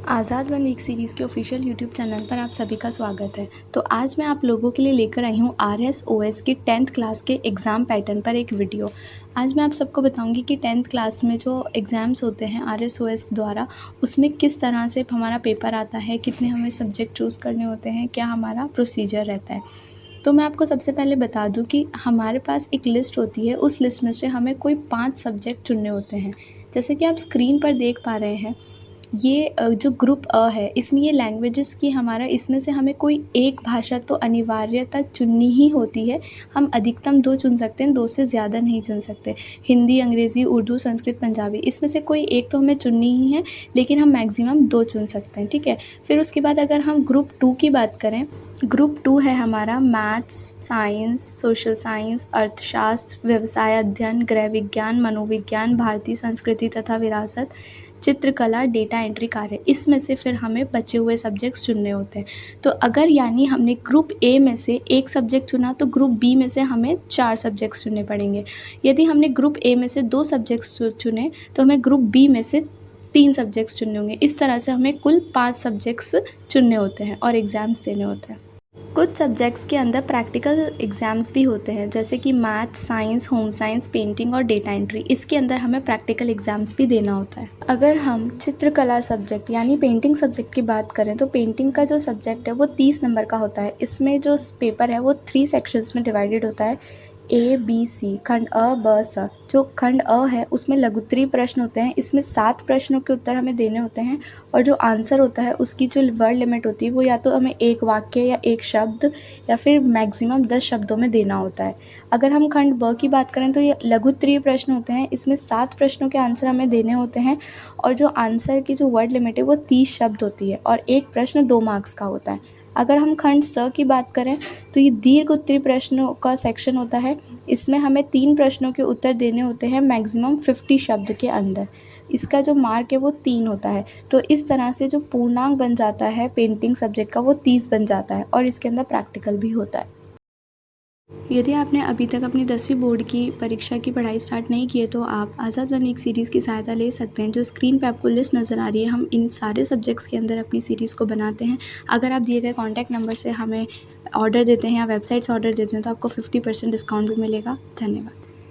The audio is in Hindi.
आज़ाद वन वीक सीरीज़ के ऑफिशियल यूट्यूब चैनल पर आप सभी का स्वागत है। तो आज मैं आप लोगों के लिए लेकर आई हूँ RSOS की 10th क्लास के एग्ज़ाम पैटर्न पर एक वीडियो। आज मैं आप सबको बताऊंगी कि 10th क्लास में जो एग्ज़ाम्स होते हैं RSOS द्वारा, उसमें किस तरह से हमारा पेपर आता है, कितने हमें सब्जेक्ट चूज़ करने होते हैं, क्या हमारा प्रोसीजर रहता है। तो मैं आपको सबसे पहले बता दूँ कि हमारे पास एक लिस्ट होती है, उस लिस्ट में से हमें कोई 5 सब्जेक्ट चुनने होते हैं। जैसे कि आप स्क्रीन पर देख पा रहे हैं, ये जो ग्रुप अ है, इसमें ये लैंग्वेजेस की हमारा इसमें से हमें कोई एक भाषा तो अनिवार्यता चुननी ही होती है। हम अधिकतम 2 चुन सकते हैं, 2 से ज़्यादा नहीं चुन सकते। हिंदी, अंग्रेज़ी, उर्दू, संस्कृत, पंजाबी, इसमें से कोई एक तो हमें चुननी ही है, लेकिन हम मैक्सिमम 2 चुन सकते हैं, ठीक है। फिर उसके बाद अगर हम ग्रुप 2 की बात करें, ग्रुप 2 है हमारा मैथ्स, साइंस, सोशल साइंस, अर्थशास्त्र, व्यवसाय अध्ययन, गृह विज्ञान, मनोविज्ञान, भारतीय संस्कृति तथा विरासत, चित्रकला, डेटा एंट्री कार्य। इसमें से फिर हमें बचे हुए सब्जेक्ट्स चुनने होते हैं। तो अगर यानी हमने ग्रुप ए में से एक सब्जेक्ट चुना, तो ग्रुप बी में से हमें 4 सब्जेक्ट्स चुनने पड़ेंगे। यदि हमने ग्रुप ए में से 2 सब्जेक्ट्स चुने, तो हमें ग्रुप बी में से 3 सब्जेक्ट्स चुनने होंगे। इस तरह से हमें कुल 5 सब्जेक्ट्स चुनने होते हैं और एग्ज़ाम्स देने होते हैं। कुछ सब्जेक्ट्स के अंदर प्रैक्टिकल एग्ज़ाम्स भी होते हैं, जैसे कि math, science, home science, painting और डेटा एंट्री। इसके अंदर हमें प्रैक्टिकल एग्ज़ाम्स भी देना होता है। अगर हम चित्रकला सब्जेक्ट यानी पेंटिंग सब्जेक्ट की बात करें, तो पेंटिंग का जो सब्जेक्ट है वो 30 नंबर का होता है। इसमें जो पेपर है वो 3 सेक्शंस में डिवाइडेड होता है, ABC, खंड अ, ब, स। जो खंड अ है उसमें लघुत्तरीय प्रश्न होते हैं। इसमें 7 प्रश्नों के उत्तर हमें देने होते हैं, और जो आंसर होता है उसकी जो वर्ड लिमिट होती है वो या तो हमें एक वाक्य या एक शब्द या फिर मैक्सिमम 10 शब्दों में देना होता है। अगर हम खंड ब की बात करें, तो ये लघुत्तरीय प्रश्न होते हैं। इसमें 7 प्रश्नों के आंसर हमें देने होते हैं, और जो आंसर की जो वर्ड लिमिट है वो 30 शब्द होती है, और एक प्रश्न 2 मार्क्स का होता है। अगर हम खंड स की बात करें, तो ये दीर्घ उत्तरीय प्रश्नों का सेक्शन होता है। इसमें हमें 3 प्रश्नों के उत्तर देने होते हैं मैक्सिमम 50 शब्द के अंदर। इसका जो मार्क है वो 3 होता है। तो इस तरह से जो पूर्णांक बन जाता है पेंटिंग सब्जेक्ट का, वो 30 बन जाता है, और इसके अंदर प्रैक्टिकल भी होता है। यदि आपने अभी तक अपनी 10वीं बोर्ड की परीक्षा की पढ़ाई स्टार्ट नहीं की है, तो आप आज़ाद वन वीक सीरीज़ की सहायता ले सकते हैं। जो स्क्रीन पे आपको लिस्ट नज़र आ रही है, हम इन सारे सब्जेक्ट्स के अंदर अपनी सीरीज़ को बनाते हैं। अगर आप दिए गए कॉन्टैक्ट नंबर से हमें ऑर्डर देते हैं या वेबसाइट से ऑर्डर देते हैं, तो आपको 50% डिस्काउंट भी मिलेगा। धन्यवाद।